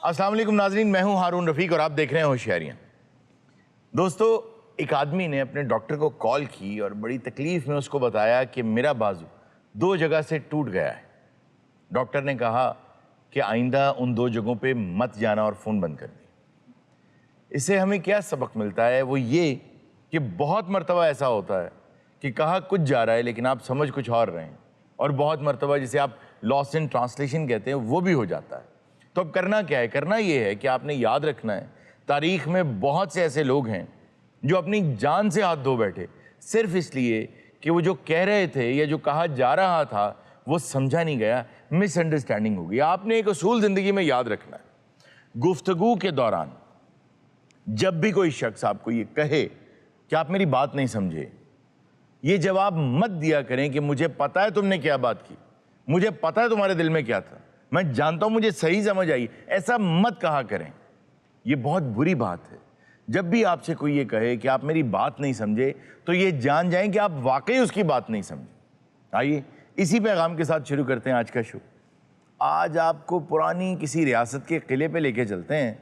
अस्सलाम वालेकुम नाज़रीन, मैं हूं हारून रफ़ीक और आप देख रहे हैं होशियारियां। दोस्तों, एक आदमी ने अपने डॉक्टर को कॉल की और बड़ी तकलीफ में उसको बताया कि मेरा बाजू 2 जगह से टूट गया है। डॉक्टर ने कहा कि आइंदा उन 2 जगहों पे मत जाना और फ़ोन बंद कर दी। इससे हमें क्या सबक मिलता है वो ये कि बहुत मर्तबा ऐसा होता है कि कहा कुछ जा रहा है लेकिन आप समझ कुछ और रहे हैं, और बहुत मर्तबा जिसे आप लॉस्ट इन ट्रांसलेशन कहते हैं वो भी हो जाता है। तो अब करना क्या है? करना ये है कि आपने याद रखना है तारीख में बहुत से ऐसे लोग हैं जो अपनी जान से हाथ धो बैठे सिर्फ इसलिए कि वो जो कह रहे थे या जो कहा जा रहा था वो समझा नहीं गया, मिसअंडरस्टैंडिंग हो गई। आपने एक असूल ज़िंदगी में याद रखना है, गुफ्तगू के दौरान जब भी कोई शख्स आपको ये कहे कि आप मेरी बात नहीं समझे, ये जवाब मत दिया करें कि मुझे पता है तुमने क्या बात की, मुझे पता है तुम्हारे दिल में क्या था, मैं जानता हूं मुझे सही समझ आई। ऐसा मत कहा करें, ये बहुत बुरी बात है। जब भी आपसे कोई ये कहे कि आप मेरी बात नहीं समझे तो ये जान जाएं कि आप वाकई उसकी बात नहीं समझे। आइए इसी पैगाम के साथ शुरू करते हैं आज का शो। आज आपको पुरानी किसी रियासत के किले पे लेके चलते हैं,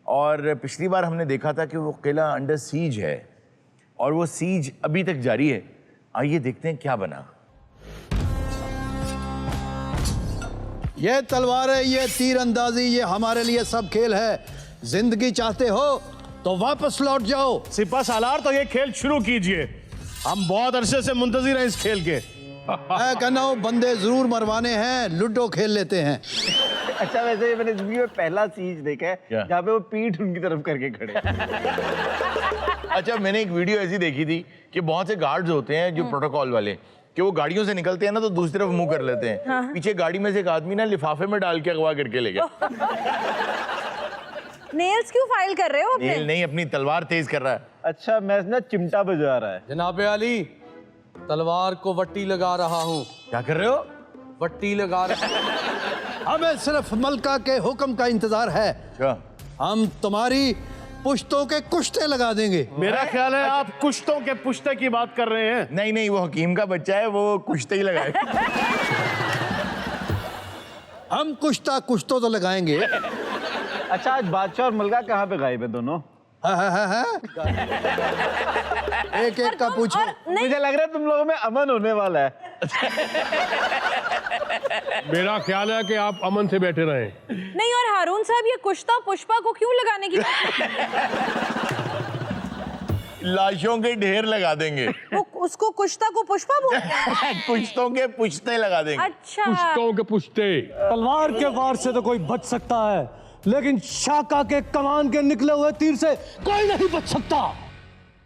और पिछली बार हमने देखा था कि वो किला अंडर सीज है और वो सीज अभी तक जारी है। आइए देखते हैं क्या बना। ये तलवार है, ये तीर अंदाजी, ये हमारे लिए सब खेल है। जिंदगी चाहते हो तो वापस लौट जाओ। सिपा सालार, तो ये खेल शुरू कीजिए, हम बहुत अरसे से मुंतजिर हैं इस खेल के। मैं कहना हूँ बंदे जरूर मरवाने हैं, लूडो खेल लेते हैं। अच्छा, वैसे मैंने जिंदगी में पहला सीज देखा है जहाँ पे वो पीठ उनकी तरफ करके खड़े। अच्छा, मैंने एक वीडियो ऐसी देखी थी कि बहुत से गार्ड्स होते हैं जो प्रोटोकॉल वाले, कि वो गाड़ियों से निकलते हैं ना तो दूसरी तरफ मुंह कर लेते हैं। हाँ। पीछे गाड़ी में से एक आदमी ना लिफाफे में डाल के अगवा करके ले गया। नेल्स क्यों फाइल कर रहे हो अपने? नेल नहीं, अपनी तलवार तेज कर रहा है। अच्छा, मैं ना चिमटा बजा रहा है। जनाब आली, तलवार को वट्टी लगा रहा हूँ। क्या कर रहे हो? वट्टी लगा रहा। हमें सिर्फ मलका के हुक्म का इंतजार है। अच्छा, हम तुम्हारी पुश्तों के कुश्ते लगा देंगे। मेरा ख्याल है आप कुश्तों के पुश्ते की बात कर रहे हैं। नहीं नहीं, वो हकीम का बच्चा है, वो कुश्ते ही लगाए। हम कुश्तों तो लगाएंगे। अच्छा, आज बादशाह और मलका कहाँ पे गायब है दोनों? हाँ। एक एक का पूछो। मुझे लग रहा है तुम लोगों में अमन होने वाला है। मेरा ख्याल है कि आप अमन से बैठे रहें। नहीं, और हारून साहब ये कुश्ता पुष्पा को क्यों लगाने की? लाशों के ढेर लगा देंगे। वो उसको कुश्ता को पुष्पा बोलते हैं? कुश्तों के पुश्ते लगा देंगे। अच्छा, पुश्तों के पुश्ते। तलवार के वार से तो कोई बच सकता है, लेकिन शाका के कमान के निकले हुए तीर से कोई नहीं बच सकता।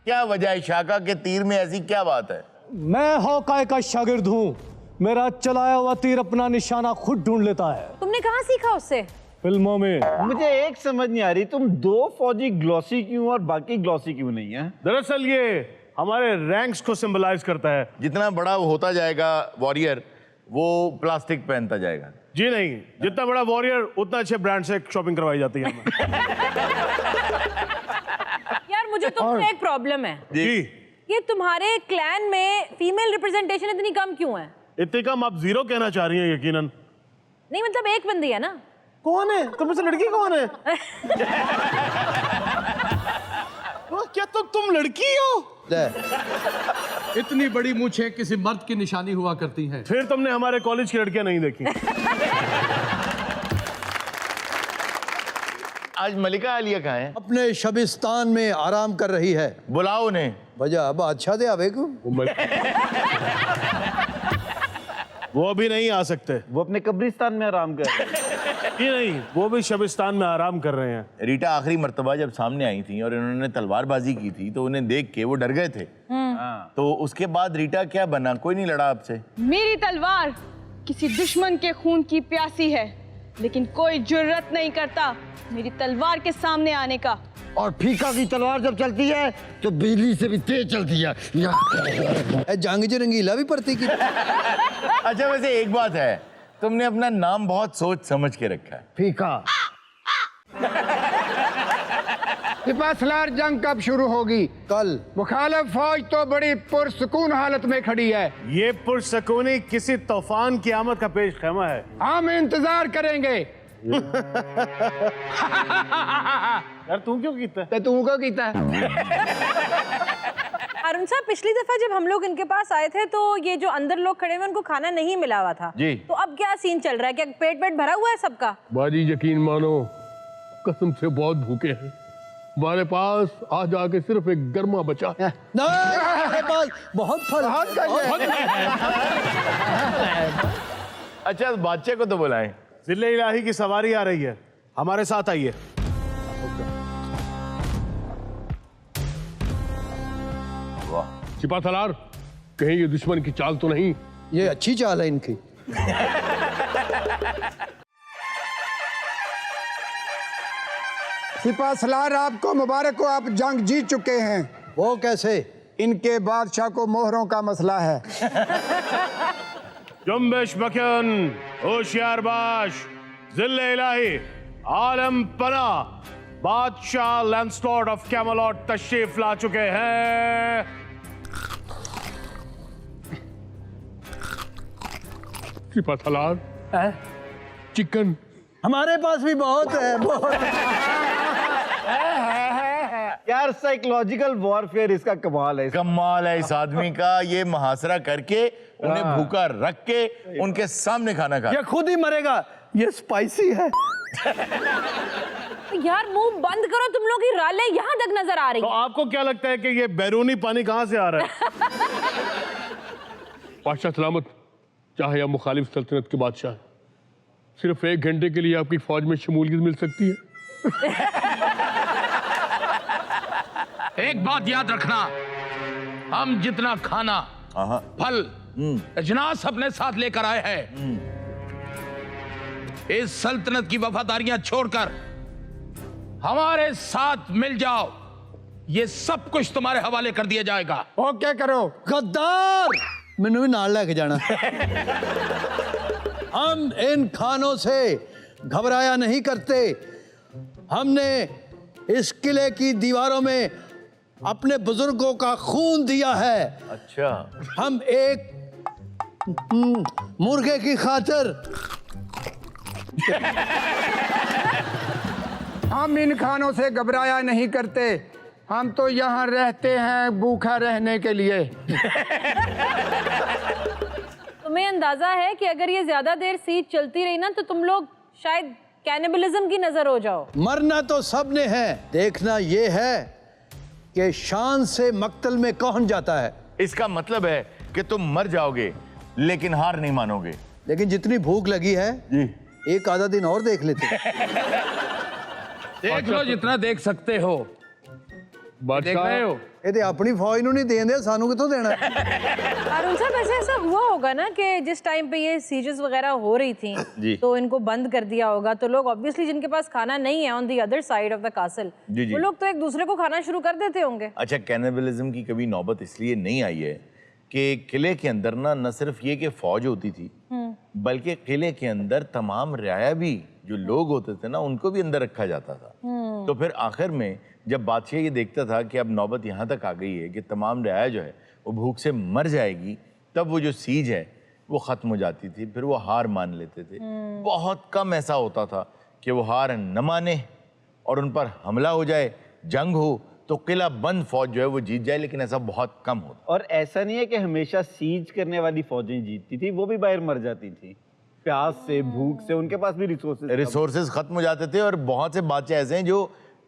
क्या वजह है? शाका के तीर में ऐसी क्या बात है? मैं हौकाए का शागिर्द हूँ, मेरा चलाया हुआ तीर अपना निशाना खुद ढूंढ लेता है। तुमने कहाँ सीखा उससे? फिल्मों में। मुझे एक समझ नहीं आ रही, तुम 2 फौजी ग्लॉसी क्यों और बाकी ग्लॉसी क्यों नहीं है? दरअसल ये हमारे रैंक्स को सिंबलाइज करता है। जितना बड़ा होता जाएगा वॉरियर, वो प्लास्टिक पहनता जाएगा। जी नहीं, जितना बड़ा वॉरियर उतना अच्छे ब्रांड से शॉपिंग करवाई जाती है हमें। यार, मुझे तुमसे एक प्रॉब्लम है। जी, ये तुम्हारे क्लैन में फीमेल रिप्रेजेंटेशन इतनी कम क्यों है? इतनी कम? आप 0 कहना चाह रही हैं? यकीनन नहीं, मतलब एक बंदी है ना। कौन है तुम में से? लड़की कौन है? क्या तुम लड़की हो? इतनी बड़ी मूंछें किसी मर्द की निशानी हुआ करती हैं। फिर तुमने हमारे कॉलेज की लड़कियां नहीं देखी। आज मलिका आलिया कहाँ है? अपने शबिस्तान में आराम कर रही है। बुलाओ उन्हें। वजह अब अच्छा दे आवे को। वो अभी नहीं आ सकते। वो अपने कब्रिस्तान में आराम कर रहे हैं। नहीं, वो भी शबिस्तान में आराम कर रहे हैं। रीटा आखिरी मर्तबा जब सामने आई थी और इन्होंने तलवारबाजी की थी तो उन्हें देख के वो डर गए थे। तो उसके बाद रीटा क्या बना? कोई नहीं लड़ा आपसे? मेरी तलवार किसी दुश्मन के खून की प्यासी है, लेकिन कोई जुर्रत नहीं करता मेरी तलवार के सामने आने का। और फीका की तलवार जब चलती है तो बिजली से भी तेज चलती है। जंग रंगीला भी पड़ती की। अच्छा, वैसे एक बात है, तुमने अपना नाम बहुत सोच समझ के रखा है। फीका। सिपा सलार जंग कब शुरू होगी? कल। मुखालिफ फौज तो बड़ी पुरसुकून हालत में खड़ी है। ये पुरसुकूनी किसी तूफान की आमद का पेश खैमा है। हम इंतजार करेंगे यार तू क्यों कीता ते तू क्यों कीता है? अरुण साहब, पिछली दफा जब हम लोग इनके पास आए थे तो ये जो अंदर लोग खड़े हुए उनको खाना नहीं मिला हुआ था जी। तो अब क्या सीन चल रहा है? क्या पेट भरा हुआ है सबका? बाजी यकीन मानो, कसम से बहुत भूखे हैं। हमारे पास आज आके सिर्फ एक गर्मा बचा है। ना, हमारे पास बहुत फल अच्छा, बादशाह को तो बुलाएं। जिले इलाही की सवारी आ रही है, हमारे साथ आइए। वाह, सिपा सलार, कहीं ये दुश्मन की चाल तो नहीं? ये अच्छी चाल है इनकी। सिपा सलार, आपको मुबारक हो, आप जंग जीत चुके हैं। वो कैसे? इनके बादशाह को मोहरों का मसला है। जुम्बिश मकन, होशियार बाश, जिले इलाही, आलम पना, बादशाह लैंसलॉर्ड ऑफ कैमलॉट तशरीफ ला चुके हैं। सिपा सलार, चिकन हमारे पास भी बहुत है, बहुत। यार साइकोलॉजिकल वॉरफेयर इसका कमाल है। कमाल है इस आदमी का, ये मुहासरा करके उन्हें भूखा रख के उनके सामने खाना खा। ये खुद ही मरेगा, ये स्पाइसी है। यार मुंह बंद करो, तुम लोग की रालें यहाँ तक नजर आ रही तो हैं। आपको क्या लगता है कि ये बैरूनी पानी कहां से आ रहा है? बादशाह सलामत, चाहे आप मुखालिफ सल्तनत के बादशाह हैं, सिर्फ 1 घंटे के लिए आपकी फौज में शमूलियत मिल सकती है। एक बात याद रखना, हम जितना खाना, फल, अजनास अपने साथ लेकर आए हैं, इस सल्तनत की वफादारियां छोड़कर हमारे साथ मिल जाओ, ये सब कुछ तुम्हारे हवाले कर दिया जाएगा। ओ क्या करो? गद्दार, मैंने भी नाल लेके जाना। हम इन खानों से घबराया नहीं करते। हमने इस किले की दीवारों में अपने बुजुर्गों का खून दिया है। अच्छा, हम एक मुर्गे की खातिर हम इन खानों से घबराया नहीं करते। हम तो यहाँ रहते हैं भूखा रहने के लिए। तुम्हें अंदाजा है कि अगर ये ज्यादा देर सीज चलती रही ना तो तुम लोग शायद कैनिबलिज्म की नजर हो जाओ। मरना तो सबने है, देखना ये है कि शान से मक्तल में कौन जाता है। इसका मतलब है कि तुम मर जाओगे लेकिन हार नहीं मानोगे। लेकिन जितनी भूख लगी है जी, एक आधा दिन और देख लेते। देख लो जितना देख सकते हो। देख बादशाह, रहे हो? ये तो अपनी फौज नूं नहीं देंदे, सानू कितों देना है? अरुण साहब, ऐसे ऐसा हुआ होगा ना कि जिस टाइम पे ये सीजेस वगैरह हो रही जी। थी तो इनको बंद कर दिया होगा, तो लोग ऑब्वियसली जिनके पास खाना नहीं है on the other side of the castle, जी, जी। वो लोग तो एक दूसरे को खाना शुरू कर देते होंगे। अच्छा, कैनिबलिज्म की कभी नौबत इसलिए नहीं आई है कि किले के अंदर ना न सिर्फ ये कि फौज होती थी, बल्कि किले के अंदर तमाम रियाया भी जो लोग होते थे ना उनको भी अंदर रखा जाता था। तो फिर आखिर में जब बादशाह ये देखता था कि अब नौबत यहाँ तक आ गई है कि तमाम रियाया जो है वो भूख से मर जाएगी, तब वो जो सीज है वो ख़त्म हो जाती थी। फिर वो हार मान लेते थे। बहुत कम ऐसा होता था कि वो हार न माने और उन पर हमला हो जाए, जंग हो तो किला बंद फौज जो है वो जीत जाए, लेकिन ऐसा बहुत कम होता। और ऐसा नहीं है कि हमेशा सीज करने वाली फौजें जीतती थी, वो भी बाहर मर जाती थी प्यास से, भूख से। उनके पास भी रिसोर्सेज खत्म हो जाते थे और बहुत से बादशाह ऐसे हैं जो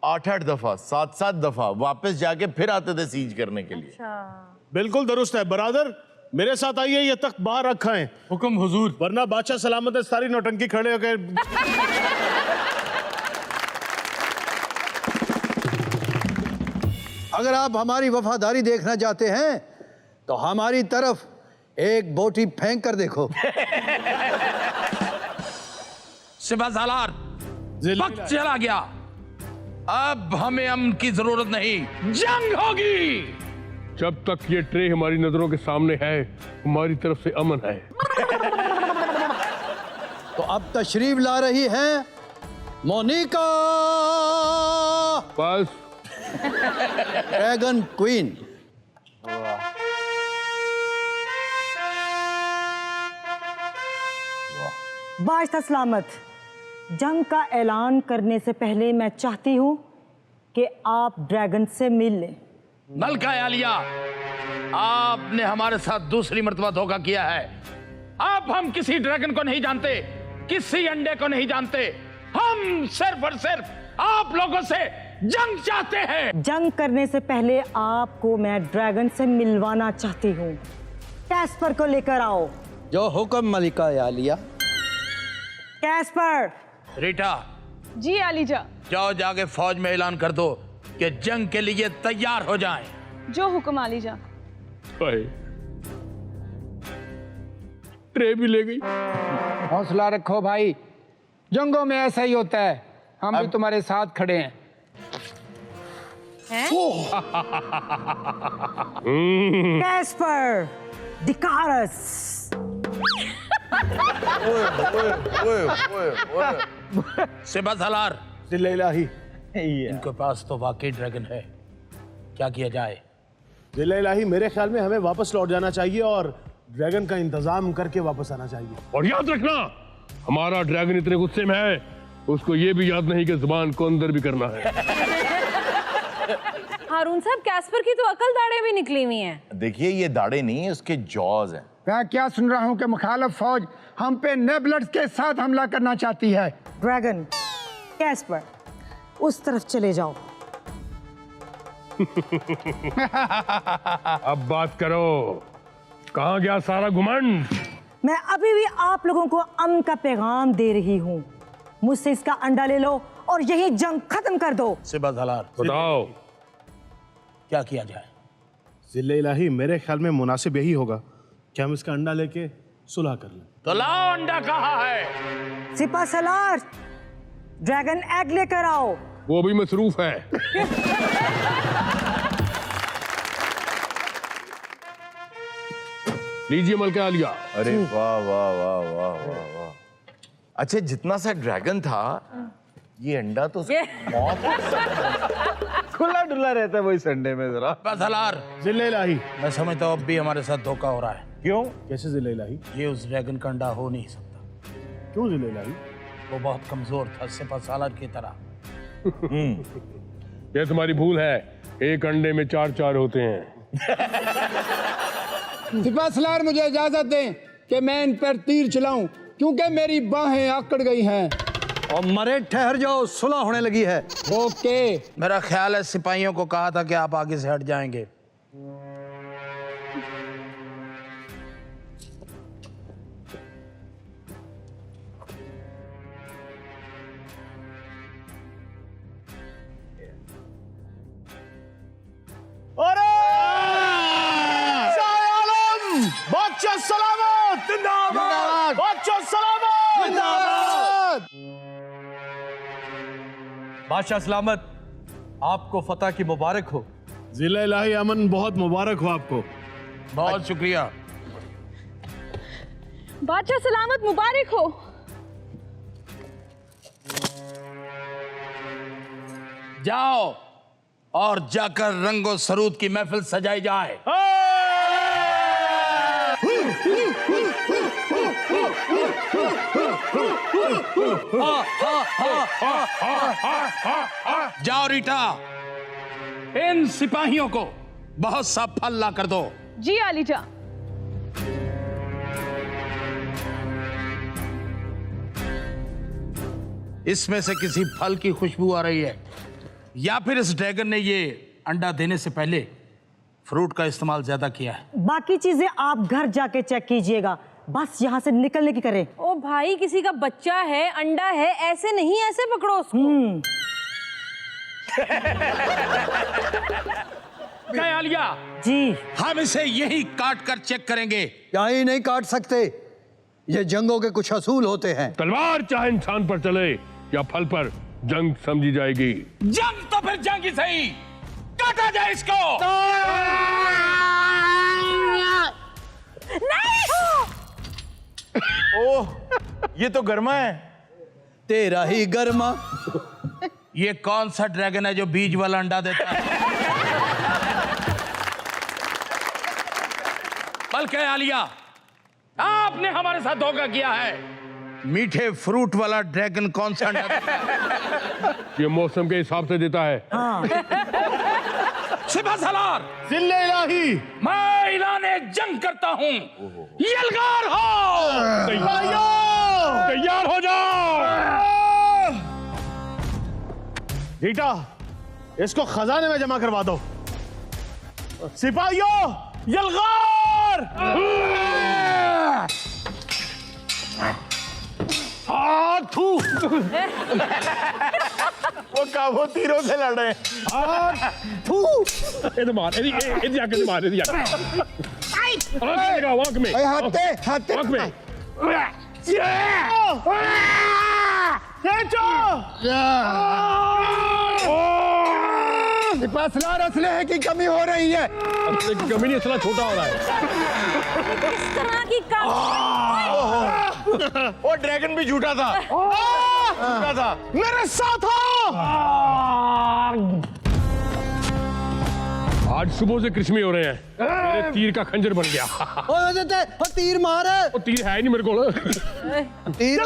8-8 दफा 7-7 दफा वापस जाके फिर आते थे सीज करने के लिए। बिल्कुल दुरुस्त है बरादर, मेरे साथ आइए, ये तख्त बाहर रखा है। हुक्म हुजूर। वरना बादशाह सलामत है, सारी नौटंकी खड़े होकर। अगर आप हमारी वफादारी देखना चाहते हैं तो हमारी तरफ एक बोटी फेंक कर देखो। सिपा सालार, वक्त चला गया, अब हमें अमन की जरूरत नहीं, जंग होगी। जब तक ये ट्रे हमारी नजरों के सामने है, हमारी तरफ से अमन है। तो अब तशरीफ ला रही हैं मोनिका, बस ड्रैगन क्वीन। बादशाह सलामत, जंग का ऐलान करने से पहले मैं चाहती हूँ कि आप ड्रैगन से मिल लें। मलका आलिया, आपने हमारे साथ दूसरी मर्तबा धोखा किया है। अब हम किसी ड्रैगन को नहीं जानते, किसी अंडे को नहीं जानते। हम सिर्फ और सिर्फ आप लोगों से जंग चाहते हैं। जंग करने से पहले आपको मैं ड्रैगन से मिलवाना चाहती हूँ। कैस्पर को लेकर आओ। जो हुक्म मलिका आलिया। कैस्पर। रीटा, जी आलीजा। जाओ जाके फौज में ऐलान कर दो कि जंग के लिए तैयार हो जाएं। जो हुक्म आलीजा। ट्रे भी ले गई। हौसला रखो भाई, जंगों में ऐसा ही होता है। हम भी तुम्हारे साथ खड़े हैं। कैस्पर, डिकारस। सिपा सालार, इलाही। इनके पास तो वाकई ड्रैगन है, क्या किया जाए? जिले इलाही, मेरे ख्याल में हमें वापस लौट जाना चाहिए और ड्रैगन का इंतजाम करके वापस आना चाहिए। और याद रखना, हमारा ड्रैगन इतने गुस्से में है, उसको ये भी याद नहीं कि जुबान को अंदर भी करना है। हारून साहब, कैस्पर की तो अकल दाढ़े भी निकली हुई हैं। देखिए, ये दाढ़े नहीं है, उसके जॉज हैं। मैं क्या सुन रहा हूँ कि मुखालिफ फौज हम पे नेबलर्स के साथ हमला करना चाहती है। ड्रैगन, कैस्पर, उस तरफ चले जाओ। अब बात करो, कहाँ गया सारा घुमंड? मैं अभी भी आप लोगों को अमन का पैगाम दे रही हूँ। मुझसे इसका अंडा ले लो और यही जंग खत्म कर दो। सिपा सालार, बताओ क्या किया जाए? जिले इलाही, मेरे ख्याल में मुनासिब यही होगा कि हम इसका अंडा लेके सुलह कर लें। तो लाओ, अंडा कहाँ है? सिपा सलार, ड्रैगन एग लेकर आओ। वो भी मसरूफ है। लीजिए मलका आलिया। अरे वाह वाह वाह वाह वाह वाह। अच्छा, जितना सा ड्रैगन था, ये अंडा तो मौत। खुला डुला रहता है वही संडे में जरा। सिपा सालार, जिले इलाही, मैं समझता हूँ अब भी हमारे साथ धोखा हो रहा है। क्यों? कैसे जिले इलाही? ये उस ड्रैगन का अंडा हो नहीं सकता। क्यों जिले इलाही? वो बहुत कमजोर था, सिपा सालार की तरह। ये तुम्हारी भूल है, एक अंडे में 4 होते हैं। सिपा सलार, मुझे इजाजत दें कि मैं इन पर तीर चलाऊं, क्योंकि मेरी बाहें आकड़ गई हैं। और मरे, ठहर जाओ, सुलह होने लगी है। ओके। मेरा ख्याल है सिपाहियों को कहा था कि आप आगे से हट जाएंगे। बादशाह सलामत जिंदाबाद, बादशाह सलामत जिंदाबाद। बादशाह सलामत, आपको फतह की मुबारक हो। जिले इलाही, अमन बहुत मुबारक हो आपको। बहुत शुक्रिया। बादशाह सलामत, मुबारक हो। जाओ और जाकर रंगो सरूद की महफिल सजाई जाए। जाओ रीटा, इन सिपाहियों को बहुत सा फल ला कर दो। जी आलीजा। इसमें से किसी फल की खुशबू आ रही है, या फिर इस ड्रैगन ने ये अंडा देने से पहले फ्रूट का इस्तेमाल ज्यादा किया है। बाकी चीजें आप घर जाके चेक कीजिएगा, बस यहाँ से निकलने की करें। ओ भाई, किसी का बच्चा है, अंडा है, ऐसे नहीं, ऐसे पकड़ो उसको। क्या आलिया? जी। हम इसे यही काट कर चेक करेंगे। यही नहीं काट सकते, ये जंगों के कुछ असूल होते हैं। तलवार चाहे इंसान पर चले या फल पर, जंग समझी जाएगी। जंग तो फिर जंग ही सही, काटा जाए इसको। नहीं। ओह, ये तो गर्मा है। तेरा ही गर्मा। ये कौन सा ड्रैगन है जो बीज वाला अंडा देता है? मलका आलिया, आपने हमारे साथ धोखा किया है। मीठे फ्रूट वाला ड्रैगन कौन सा अंडा देता है? ये मौसम के हिसाब से देता है। सिपह सालार, जिल्ले इलाही, मैं ऐलाने जंग करता हूँ। यलगार हो, तैयार हो जाओ। रीटा, इसको खजाने में जमा करवा दो। सिपाहियों, यलगार! वो तीरों से लड़ रहे हैं। इधर मार, इधर जाके मार, इधर जाके। आंख में, हाथे आंख में। सिपासलार असलहे की कमी हो रही है। असले की कमी नहीं, असला छोटा हो रहा है। इस तरह की काम वो ड्रैगन भी झूठा था। झूठा था। मेरे साथ हो। आज सुबह से कृष्मी हो रहे हैं। मेरे तीर का खंजर बन गया। वो तीर मार है। वो तीर है ही नहीं मेरे को। तीर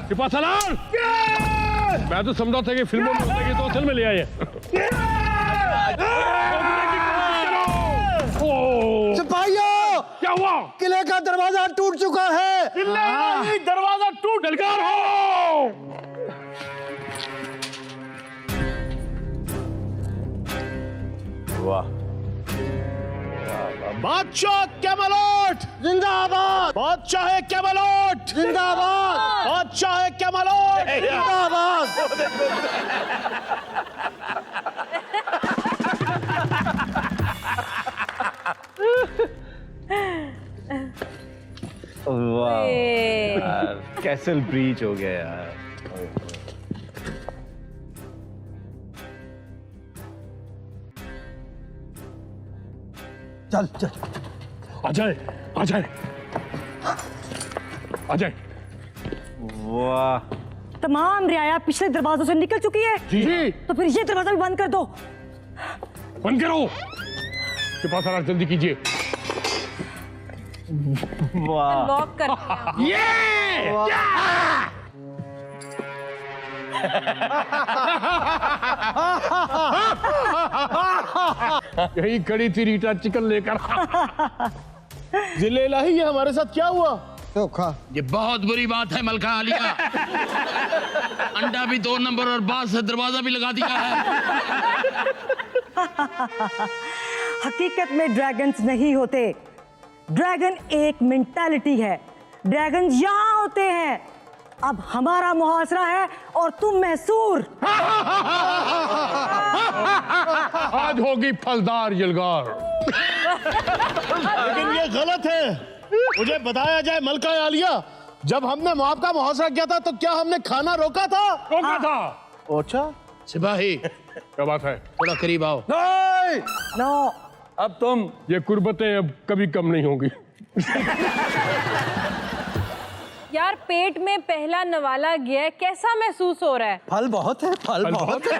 सिपा सालार, मैं तो समझा था कि फिल्मों में होता है, तो असल में ले आए। सिपाहियों, क्या हुआ? किले का दरवाजा टूट चुका है। दरवाजा टूट यलगार हो। वाह, बादशाह कैमलॉट जिंदाबाद, बादशाह कैमलॉट जिंदाबाद, बादशाह कैमलॉट जिंदाबाद। वाह ए, यार, कैसल ब्रीच हो गया यार। चल चल आ जाए, आ जाए, आ जाए। वाह, तमाम रियाया पिछले दरवाजों से निकल चुकी है। जी, तो फिर ये दरवाजा भी बंद कर दो। बंद करो। सिपा सालार, जल्दी कीजिए। वाह, लॉक कर दिया। यही खड़ी थी रीटा चिकन लेकर। जिले इलाही, ये हमारे साथ क्या हुआ? धोखा। ये बहुत बुरी बात है मलका आलिया। अंडा भी 2 नंबर और बाज से दरवाजा भी लगा दिया है। हकीकत में ड्रैगन्स नहीं होते। ड्रैगन एक मेंटालिटी है। ड्रैगन यहाँ होते हैं। अब हमारा मुहासरा है और तुम मैसूर। आज होगी फलदार यलगार। लेकिन ये गलत है। मुझे बताया जाए मलका आलिया, जब हमने मौत का मुहासरा किया था तो क्या हमने खाना रोका था? रोका था। अच्छा, सिपाही, क्या बात है? थोड़ा करीब आओ। नो, अब तुम ये कुर्बतें अब कभी कम नहीं होंगी। यार, पेट में पहला नवाला गया है, कैसा महसूस हो रहा है? फल बहुत है, फल बहुत है।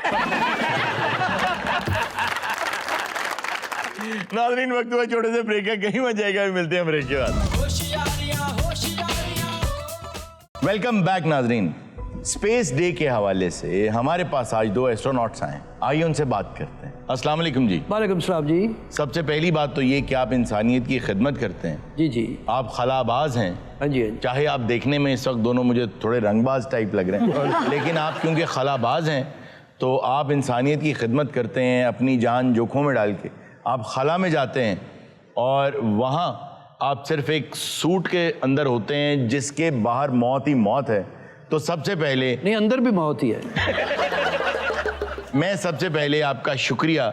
नाज़रीन, वक्त हुआ छोटे से ब्रेक का, कहीं मत जाएगा। भी मिलते हैं ब्रेक के बाद। वेलकम बैक नाज़रीन। स्पेस डे के हवाले से हमारे पास आज 2 एस्ट्रोनॉट्स आए। आइए उनसे बात करते हैं। अस्सलाम वालेकुम जी। वालेकुम सलाम जी। सबसे पहली बात तो ये कि आप इंसानियत की खिदमत करते हैं। जी जी। आप खलाबाज हैं। हाँ जी, हाँ जी। चाहे आप देखने में इस वक्त दोनों मुझे थोड़े रंगबाज टाइप लग रहे हैं, लेकिन आप क्योंकि खलाबाज हैं तो आप इंसानियत की खिदमत करते हैं। अपनी जान जोखों में डाल के आप खला में जाते हैं और वहाँ आप सिर्फ एक सूट के अंदर होते हैं जिसके बाहर मौत ही मौत है। तो सबसे पहले, नहीं, अंदर भी मौत ही है। मैं सबसे पहले आपका शुक्रिया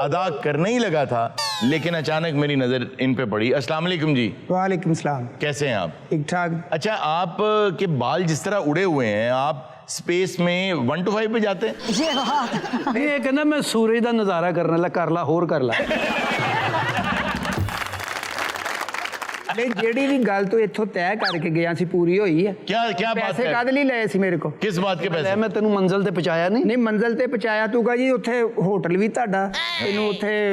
अदा करने ही लगा था, लेकिन अचानक मेरी नज़र इन पे पड़ी। अस्सलाम वालेकुम जी। वालेकुम सलाम। कैसे हैं आप? ठीक ठाक। अच्छा, आप के बाल जिस तरह उड़े हुए हैं, आप स्पेस में 1 to 5 पे जाते हैं? नहीं, ये कहना मैं सूरज का नजारा करने लगा, कर ला होर कर ला। ਨਹੀਂ ਜਿਹੜੀ ਵੀ ਗੱਲ ਤੂੰ ਇੱਥੋਂ ਤੈਅ ਕਰਕੇ ਗਿਆ ਸੀ ਪੂਰੀ ਹੋਈ ਹੈ। क्या क्या बात ਪੈਸੇ है? ਕਦ ਲਈ ਲਏ ਸੀ ਮੇਰੇ ਕੋ? किस बात के पैसे? मैं तेन मंजिल ते पहुंचाया नहीं। ਨਹੀਂ ਮੰਜ਼ਲ ਤੇ ਪਹੁੰਚਾਇਆ ਤੂੰ ਕਹਾਂ ਜੀ ਉੱਥੇ ਹੋਟਲ ਵੀ ਤੁਹਾਡਾ, ਤੈਨੂੰ ਉੱਥੇ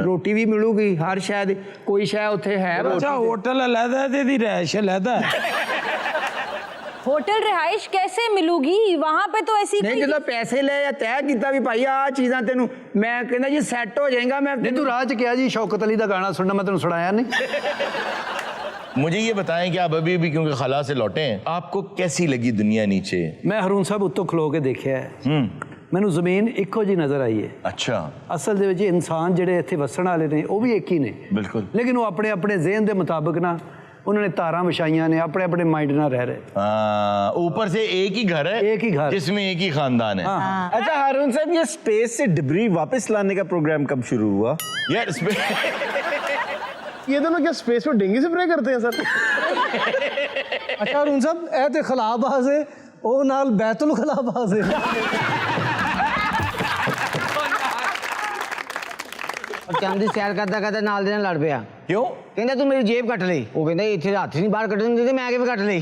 ਰੋਟੀ ਵੀ ਮਿਲੂਗੀ, ਹਰ ਸ਼ਾਇਦ ਕੋਈ ਸ਼ਾਇ ਉੱਥੇ ਹੈ। अच्छा होटल अलहदा है दी रैश अलहदा होटल रिहाइश कैसे मिलूगी वहां पे? तो ऐसी ਨਹੀਂ ਜਦੋਂ ਪੈਸੇ ਲਏ ਆ ਤੈਅ ਕੀਤਾ ਵੀ ਭਾਈ ਆ ਚੀਜ਼ਾਂ ਤੈਨੂੰ ਮੈਂ ਕਹਿੰਦਾ ਜੀ ਸੈੱਟ ਹੋ ਜਾਏਗਾ। मैं नहीं तू राज क्या जी शौकत अली का गाना सुनना, मैं तेन सुनाया नहीं। मुझे ये बताएं कि आप अभी भी क्योंकि खला से लौटे हैं, आपको कैसी लगी दुनिया नीचे? मैं हरून साहब उत्तों खलो के देखा है, मैनू ਜ਼ਮੀਨ ਇੱਕੋ ਜੀ ਨਜ਼ਰ ਆਈ ਹੈ। अच्छा, ਅਸਲ ਦੇ ਵਿੱਚ ਇਨਸਾਨ ਜਿਹੜੇ ਇੱਥੇ ਵਸਣ ਵਾਲੇ ਨੇ ਉਹ ਵੀ ਇੱਕ ਹੀ ਨੇ, बिल्कुल। ਲੇਕਿਨ ਉਹ ਆਪਣੇ ਆਪਣੇ ਜ਼ਿਹਨ ਦੇ ਮੁਤਾਬਕ ਨਾ उन्होंने तारा बिछाइयां ने, अपने अपने माइंड ना रह रहे। ऊपर से एक ही घर है, एक ही घर जिसमें एक ही खानदान है। अच्छा हारून साहब, ये स्पेस से डिब्री वापस लाने का प्रोग्राम कब शुरू हुआ? यार ये दोनों क्या स्पेस में डेंगू स्प्रे करते हैं सर? अच्छा अरुण साहब ए ते खलाबाज है ओ नाल बैतुल खलाबाज है। ਚੰਦ ਦੀ ਸੈਰ ਕਰਦਾ ਕਰਦਾ ਨਾਲ ਦੇ ਨਾਲ ਲੜ ਪਿਆ। क्यों? ਕਹਿੰਦਾ ਤੂੰ ਮੇਰੀ ਜੇਬ ਕੱਟ ਲਈ। ਉਹ ਕਹਿੰਦਾ ਇੱਥੇ ਹੱਥ ਨਹੀਂ ਬਾਹਰ ਕੱਢਣ ਦਿੰਦੇ, ਮੈਂ ਕਿਵੇਂ ਕੱਟ ਲਈ।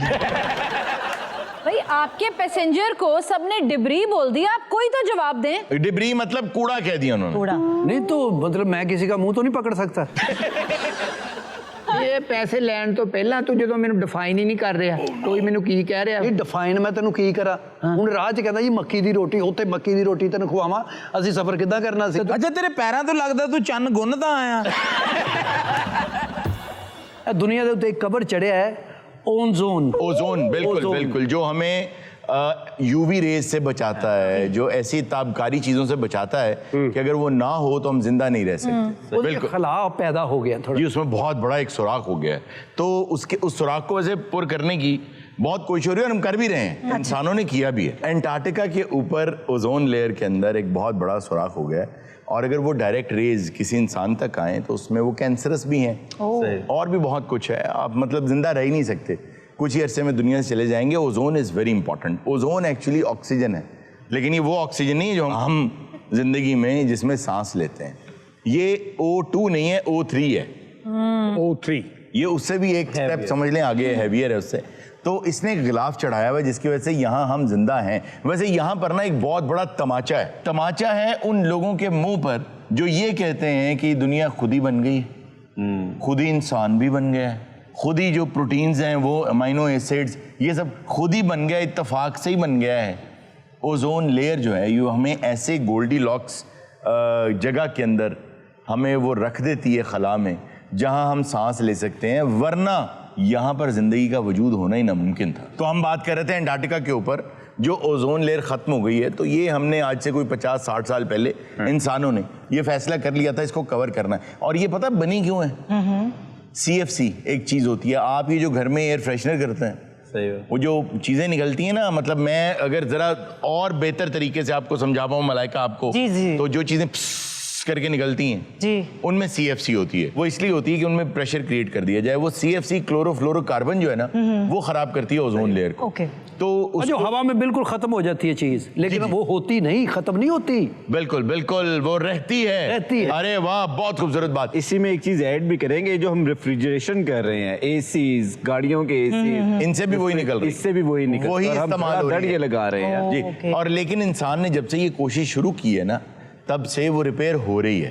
भाई आपके पैसेंजर को सबने डिबरी बोल दिया, आप कोई तो जवाब दें। डिबरी मतलब कूड़ा कह दिया उन्होंने। कूड़ा नहीं तो मतलब मैं किसी का मुंह तो नहीं पकड़ सकता। ਇਹ ਪੈਸੇ ਲੈਣ ਤੋਂ ਪਹਿਲਾਂ ਤੂੰ ਜਦੋਂ ਮੈਨੂੰ ਡਿਫਾਈਨ ਹੀ ਨਹੀਂ ਕਰ ਰਿਹਾ, ਕੋਈ ਮੈਨੂੰ ਕੀ ਕਹਿ ਰਿਹਾ? ਇਹ ਡਿਫਾਈਨ ਮੈਂ ਤੈਨੂੰ ਕੀ ਕਰਾਂ? ਹੁਣ ਰਾਹ 'ਚ ਕਹਿੰਦਾ ਜੀ ਮੱਕੀ ਦੀ ਰੋਟੀ, ਉੱਥੇ ਮੱਕੀ ਦੀ ਰੋਟੀ ਤੈਨੂੰ ਖਵਾਵਾਂ, ਅਸੀਂ ਸਫ਼ਰ ਕਿੱਦਾਂ ਕਰਨਾ ਸੀ? अच्छा तेरे पैरों तो लगता तू चन्न गुनदा आया। ਇਹ ਦੁਨੀਆ ਦੇ ਉੱਤੇ ਇੱਕ ਕਬਰ ਚੜਿਆ ਹੈ, ओजोन। ओजोन, बिल्कुल बिल्कुल, जो हमें यूवी रेज से बचाता है, जो ऐसी ताबकारी चीजों से बचाता है कि अगर वो ना हो तो हम जिंदा नहीं रह सकते। बिल्कुल खला पैदा हो गया थोड़ा जी, उसमें बहुत बड़ा एक सुराख हो गया है, तो उसके उस सुराख को वैसे पुर करने की बहुत कोशिश हो रही है और हम कर भी रहे हैं, इंसानों ने किया भी है। एंटार्क्टिका के ऊपर ओजोन लेयर के अंदर एक बहुत बड़ा सुराख हो गया है, और अगर वो डायरेक्ट रेज किसी इंसान तक आए तो उसमें वो कैंसरस भी हैं और भी बहुत कुछ है, आप मतलब जिंदा रह ही नहीं सकते, कुछ ही अरसे में दुनिया से चले जाएंगे। Ozone is very important. Ozone actually oxygen है, लेकिन ये वो ऑक्सीजन नहीं है जो हम जिंदगी में जिसमें सांस लेते हैं। ये O2 नहीं है, O3 है। O3 ये उससे भी एक स्टेप समझ लें आगे, हैवियर है उससे। तो इसने एक गिलाफ चढ़ाया हुआ है जिसकी वजह से यहाँ हम जिंदा हैं। वैसे यहाँ पर ना एक बहुत बड़ा तमाचा है, तमाचा है उन लोगों के मुंह पर जो ये कहते हैं कि दुनिया खुद ही बन गई, खुद ही इंसान भी बन गया है, खुद ही जो प्रोटीन्स हैं वो अमाइनो एसिड्स ये सब खुद ही बन गया, इत्तेफाक से ही बन गया है। ओजोन लेयर जो है ये हमें ऐसे गोल्डी लॉक्स जगह के अंदर हमें वो रख देती है खला में, जहाँ हम सांस ले सकते हैं, वरना यहाँ पर जिंदगी का वजूद होना ही नामुमकिन था। तो हम बात कर रहे थे एंटार्क्टिका के ऊपर जो ओजोन लेयर खत्म हो गई है, तो ये हमने आज से कोई 50-60 साल पहले इंसानों ने ये फैसला कर लिया था इसको कवर करना है। और ये पता बनी क्यों है? CFC एक चीज होती है, आप ये जो घर में एयर फ्रेशनर करते हैं, सही है, वो जो चीजें निकलती हैं ना, मतलब मैं अगर जरा और बेहतर तरीके से आपको समझा पाऊँ मलाइका आपको, जी, जी। तो जो चीजें करके निकलती हैं जी, उनमें CFC होती है। वो इसलिए होती है कि उनमें प्रेशर क्रिएट कर दिया जाए। वो CFC क्लोरोफ्लोरोकार्बन जो है ना वो खराब करती है ओजोन लेयर को। ओके। तो जो हवा में बिल्कुल खत्म हो जाती है चीज, लेकिन वो होती नहीं, खत्म नहीं होती। बिल्कुल बिल्कुल, वो रहती है। अरे वाह, बहुत खूबसूरत बात। इसी में एक चीज ऐड भी करेंगे, जो हम रेफ्रिजरेशन कर रहे हैं, एसीज, गाड़ियों के एसी, इनसे भी वही निकल रही है, इससे भी वही निकल, वही इस्तेमाल हो रही है, ये लगा रहे हैं जी। और लेकिन इंसान ने जब से ये कोशिश शुरू की है ना, तब से वो रिपेयर हो रही है।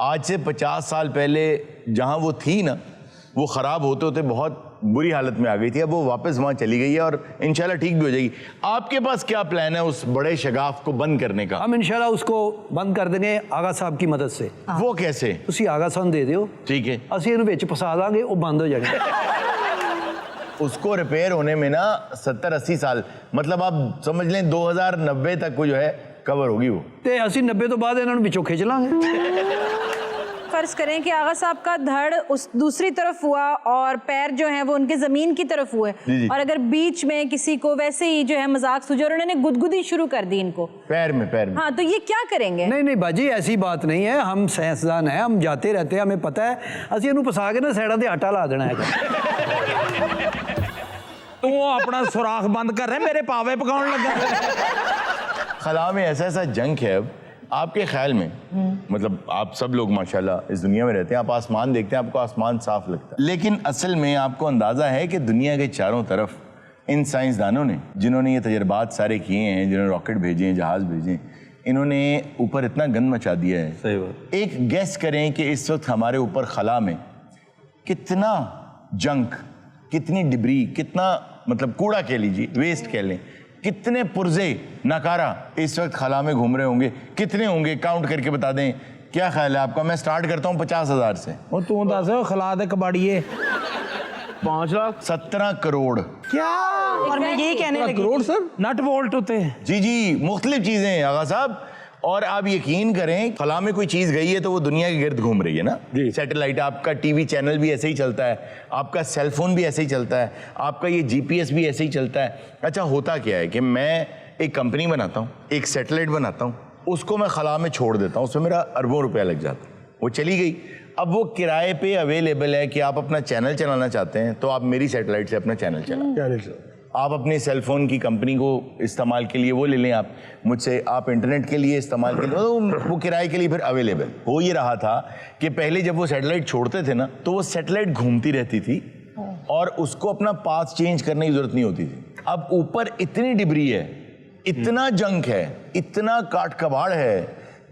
आज से 50 साल पहले जहां वो थी ना, वो खराब होते होते बहुत बुरी हालत में आ गई थी, अब वो वापस वहां चली गई है और इंशाल्लाह ठीक भी हो जाएगी। आपके पास क्या प्लान है उस बड़े शगाफ को बंद करने का? हम इंशाल्लाह उसको बंद कर देंगे आगा साहब की मदद से। वो कैसे? ਤੁਸੀਂ ਆਗਾ ਸਾਨੂੰ ਦੇ ਦਿਓ, ठीक है, ਅਸੀਂ ਇਹਨੂੰ ਵਿੱਚ ਫਸਾ ਦਾਂਗੇ, ਉਹ ਬੰਦ ਹੋ ਜਾਣਗੇ। उसको रिपेयर होने में ना 70-80 साल, मतलब आप समझ लें 2090 तक को जो है कवर होगी वो। ਤੇ ਅਸੀਂ 90 ਤੋਂ ਬਾਅਦ ਇਹਨਾਂ ਨੂੰ ਵਿੱਚੋਂ ਖਿੱਚ ਲਾਂਗੇ। फर्ज करें कि आगा साहब का धड़ उस दूसरी तरफ हुआ और पैर जो हैं वो उनके जमीन की तरफ हुए, और अगर बीच में किसी को वैसे ही जो है मजाक सूझा और उन्होंने गुदगुदी शुरू कर दी इनको पैर में, हाँ, तो ये क्या करेंगे? नहीं नहीं बाजी, ऐसी बात नहीं है, हम साइंसदान हैं, हम जाते रहते हैं, हमें पता है। ਅਸੀਂ ਇਹਨੂੰ ਫਸਾ ਕੇ ਨਾ ਸਾਈਡਾਂ ਤੇ ਆਟਾ ਲਾ ਦੇਣਾ ਹੈਗਾ। तू अपना सुराख बंद कर रहे, मेरे पावे पकाउन लगा। खला में ऐसा ऐसा जंक है अब आपके ख्याल में मतलब आप सब लोग माशाल्लाह इस दुनिया में रहते हैं, आप आसमान देखते हैं, आपको आसमान साफ लगता है, लेकिन असल में आपको अंदाज़ा है कि दुनिया के चारों तरफ इन साइंसदानों ने जिन्होंने ये तजर्बात सारे किए हैं, जिन्होंने रॉकेट भेजे हैं, जहाज़ भेजे हैं, इन्होंने ऊपर इतना गंद मचा दिया है। सही बात। एक गैस करें कि इस वक्त हमारे ऊपर खला में कितना जंक, कितनी डिब्री, कितना मतलब कूड़ा कह लीजिए, वेस्ट कह लें, कितने पुर्जे नकारा इस वक्त खला में घूम रहे होंगे, कितने होंगे काउंट करके बता दें। क्या ख्याल है आपका? मैं स्टार्ट करता हूँ 50,000 से। वो तू दस खिला दे कबाड़िए। 5 लाख 17 करोड़। क्या? और मैं यही कहने लगी करोड़ सर, नट बोल्ट होते हैं। जी जी, मुख्तलिफ चीजें हैं आगा साहब। और आप यकीन करें, खला में कोई चीज गई है तो वो दुनिया के गिर्द घूम रही है ना। सैटेलाइट, आपका टीवी चैनल भी ऐसे ही चलता है, आपका सेल फोन भी ऐसे ही चलता है, आपका ये जीपीएस भी ऐसे ही चलता है। अच्छा, होता क्या है कि मैं एक कंपनी बनाता हूँ, एक सैटेलाइट बनाता हूँ, उसको मैं खला में छोड़ देता हूँ, उसमें मेरा अरबों रुपया लग जाता है, वो चली गई। अब वो किराए पे अवेलेबल है कि आप अपना चैनल चलाना चाहते हैं तो आप मेरी सैटेलाइट से अपना चैनल चलाएं। आप अपने सेल फोन की कंपनी को इस्तेमाल के लिए वो ले लें, आप मुझसे, आप इंटरनेट के लिए इस्तेमाल के लिए, तो वो किराए के लिए फिर अवेलेबल हो। ये रहा था कि पहले जब वो सैटेलाइट छोड़ते थे ना, तो वो सैटेलाइट घूमती रहती थी और उसको अपना पाथ चेंज करने की जरूरत नहीं होती थी। अब ऊपर इतनी डिब्री है, इतना जंक है, इतना काट कबाड़ है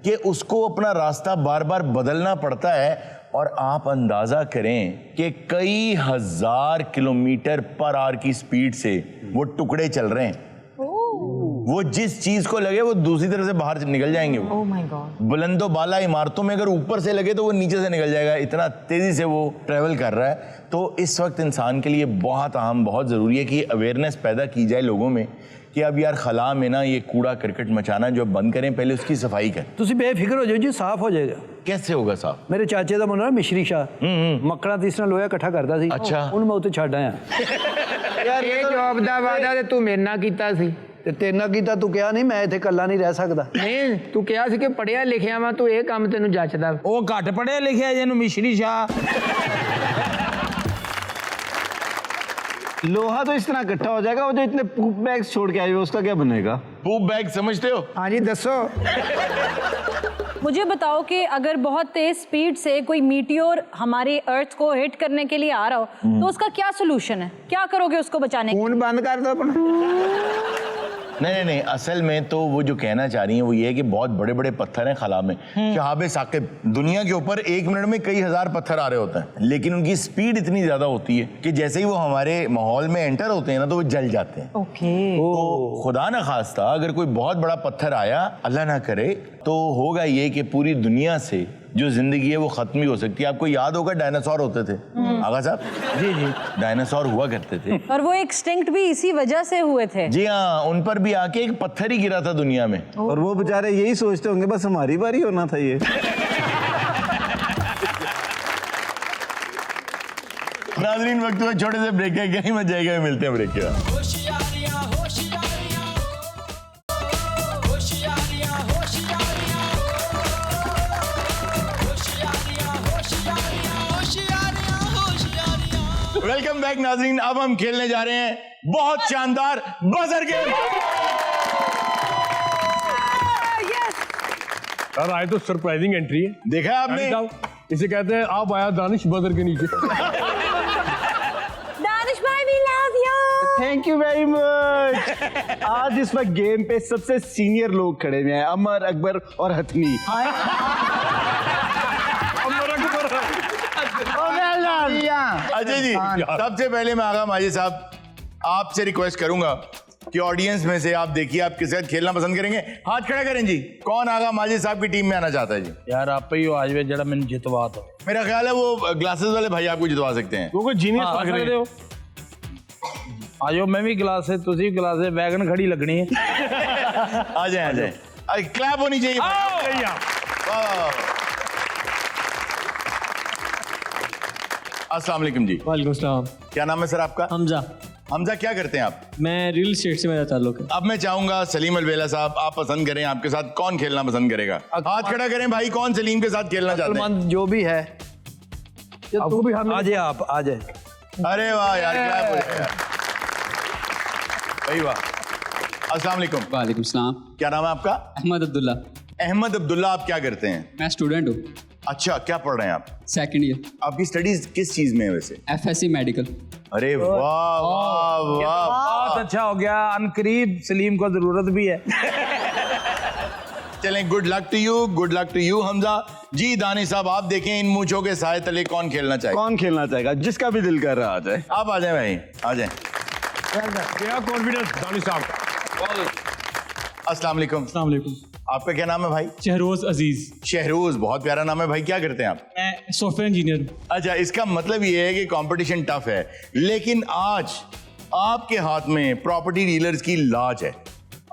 कि उसको अपना रास्ता बार बार बदलना पड़ता है। और आप अंदाजा करें कि कई हजार किलोमीटर पर आवर की स्पीड से वो टुकड़े चल रहे हैं। वो जिस चीज को लगे वो दूसरी तरफ से बाहर निकल जाएंगे। वो ओह माय गॉड। बुलंदो बाला इमारतों में अगर ऊपर से लगे तो वो नीचे से निकल जाएगा, इतना तेजी से वो ट्रेवल कर रहा है। तो इस वक्त इंसान के लिए बहुत अहम, बहुत जरूरी है कि अवेयरनेस पैदा की जाए लोगों में कि अब यार खला में ना ये कूड़ा करकट मचाना जो बंद करें, पहले उसकी सफाई करें। ਤੁਸੀਂ बेफिक्र हो जाओ जी, साफ हो जाएगा। कैसे होगा साहब? ਮੇਰੇ ਚਾਚੇ ਦਾ ਮੁੰਡਾ ਨਾ ਮਿਸ਼ਰੀ ਸ਼ਾਹ ਮੱਕੜਾਂ ਤੀਸਰਾ ਲੋਹਾ ਇਕੱਠਾ ਕਰਦਾ ਸੀ। ਅੱਛਾ। ਉਹਨੂੰ ਮੈਂ ਉੱਥੇ ਛੱਡ ਆਇਆ। ਯਾਰ ਇਹ ਜਵਾਬ ਦਾ ਵਾਅਦਾ ਤੇ ਤੂੰ ਮੇਰੇ ਨਾਲ ਕੀਤਾ ਸੀ ਤੇ ਤੇਰੇ ਨਾਲ ਕੀਤਾ, ਤੂੰ ਕਿਹਾ ਨਹੀਂ ਮੈਂ ਇੱਥੇ ਇਕੱਲਾ ਨਹੀਂ ਰਹਿ ਸਕਦਾ। ਨਹੀਂ ਤੂੰ ਕਿਹਾ ਸੀ ਕਿ ਪੜਿਆ ਲਿਖਿਆ ਵਾ, ਤੂੰ ਇਹ ਕੰਮ ਤੈਨੂੰ ਜੱਚਦਾ। ਉਹ ਘੱਟ ਪੜਿਆ ਲਿਖਿਆ ਜਿਹਨੂੰ ਮਿਸ਼ਰੀ ਸ਼ਾਹ। लोहा तो इस तरह इकट्ठा हो जाएगा, वो जो इतने पूप बैग्स छोड़ के आए हुए उसका क्या बनेगा? पूप बैग समझते हो? हाँ जी दसो। मुझे बताओ कि अगर बहुत तेज स्पीड से कोई मीटियोर हमारे अर्थ को हिट करने के लिए आ रहा हो तो उसका क्या सोल्यूशन है? क्या करोगे उसको बचाने? फोन बंद कर दो अपना। नहीं, असल में तो वो जो कहना चाह रही है वो ये है कि बहुत बड़े बड़े पत्थर हैं खला में। शहाब साकिब, दुनिया के ऊपर 1 मिनट में कई हजार पत्थर आ रहे होते हैं, लेकिन उनकी स्पीड इतनी ज्यादा होती है कि जैसे ही वो हमारे माहौल में एंटर होते हैं ना तो वो जल जाते हैं। ओके। तो खुदा ना खास्ता अगर कोई बहुत बड़ा पत्थर आया, अल्लाह ना करे, तो होगा ये कि पूरी दुनिया से जो जिंदगी है वो खत्म ही हो सकती है। आपको याद होगा डायनासोर होते थे आगा साहब? जी जी, डायनासोर हुआ करते थे और वो एक्सटिंक्ट भी इसी वजह से हुए थे। जी हाँ, उन पर भी आके एक पत्थर ही गिरा था दुनिया में। और वो बेचारे यही सोचते होंगे बस हमारी बारी होना था ये। नाज़रीन, वक्त हुआ छोटे से ब्रेक है, कहीं मत जाएगा, मिलते हैं ब्रेक के बाद। वेलकम बैक नाज़रीन, अब हम खेलने जा रहे हैं बहुत शानदार बजर गेम। यार आज तो सरप्राइजिंग एंट्री है, देखा आपने? इसे कहते हैं आप आया दानिश बदर के नीचे। दानिश भाई, we love you. Thank you very much. आज इस वक्त गेम पे सबसे सीनियर लोग खड़े हुए हैं, अमर, अकबर और हथनी। अजय जी, सबसे पहले मैं आगा माजी साहब आपसे रिक्वेस्ट करूंगा कि ऑडियंस में से आप देखिए आप किसके साथ खेलना पसंद करेंगे। हाथ खड़ा करें जी, कौन आगा माजी साहब की टीम में आना चाहता है जी? यार आप ही हो आज वे जड़ा मैंने जितवा दो। मेरा ख्याल है वो ग्लासेस वाले भाई आपको जितवा सकते हैं। वो जीनियस लग रहे हो। आजो मैं भी गिलास है, तुझी गिलास है, वैगन खड़ी लगनी है। आ जाए, आ जाए, क्लैप होनी चाहिए। अस्सलाम वालेकुम जी। वालेकुम सलाम। क्या नाम है सर आपका? हमजा। हमजा, क्या करते हैं आप? मैं रियल एस्टेट से मेरा ताल्लुक है। अब मैं चाहूंगा सलीम अलवेला साहब, आप पसंद करें, आपके साथ कौन खेलना पसंद करेगा? हाथ खड़ा करें भाई, कौन सलीम के साथ खेलना चाहते हैं? जो भी है आपको भी हम आ जाए, आप आ जाए। अरे वाह यार, क्लैप हो जाए यार। भाई वाह। अस्सलाम वालेकुम। वालेकुम सलाम। क्या नाम है आपका? अहमद अब्दुल्ला। अहमद अब्दुल्ला, आप क्या करते हैं? मैं स्टूडेंट हूँ। अच्छा, क्या पढ़ रहे हैं आप? Second year. आपकी स्टडीज किस चीज में है वैसे? FSC medical. अरे वाह वाह वाह, बहुत अच्छा हो गया। अनकरीब सलीम को जरूरत भी है। चलें, good luck to you Hamza ji. Danish साहब, आप देखें इन मूंछों के साए तले कौन खेलना चाहेगा? कौन खेलना चाहेगा? जिसका भी दिल कर रहा आ जाए। आप आ जाए भाई, आ जाए। क्या कॉन्फिडेंस दानिश साहब का। अस्सलाम वालेकुम। अस्सलाम वालेकुम। आपका क्या नाम है भाई? शहरोज अजीज। शहरोज, बहुत प्यारा नाम है भाई। क्या करते हैं आप? मैं सॉफ्टवेयर इंजीनियर। अच्छा, इसका मतलब ये है कि कंपटीशन टफ है, लेकिन आज आपके हाथ में प्रॉपर्टी डीलर्स की लाज है।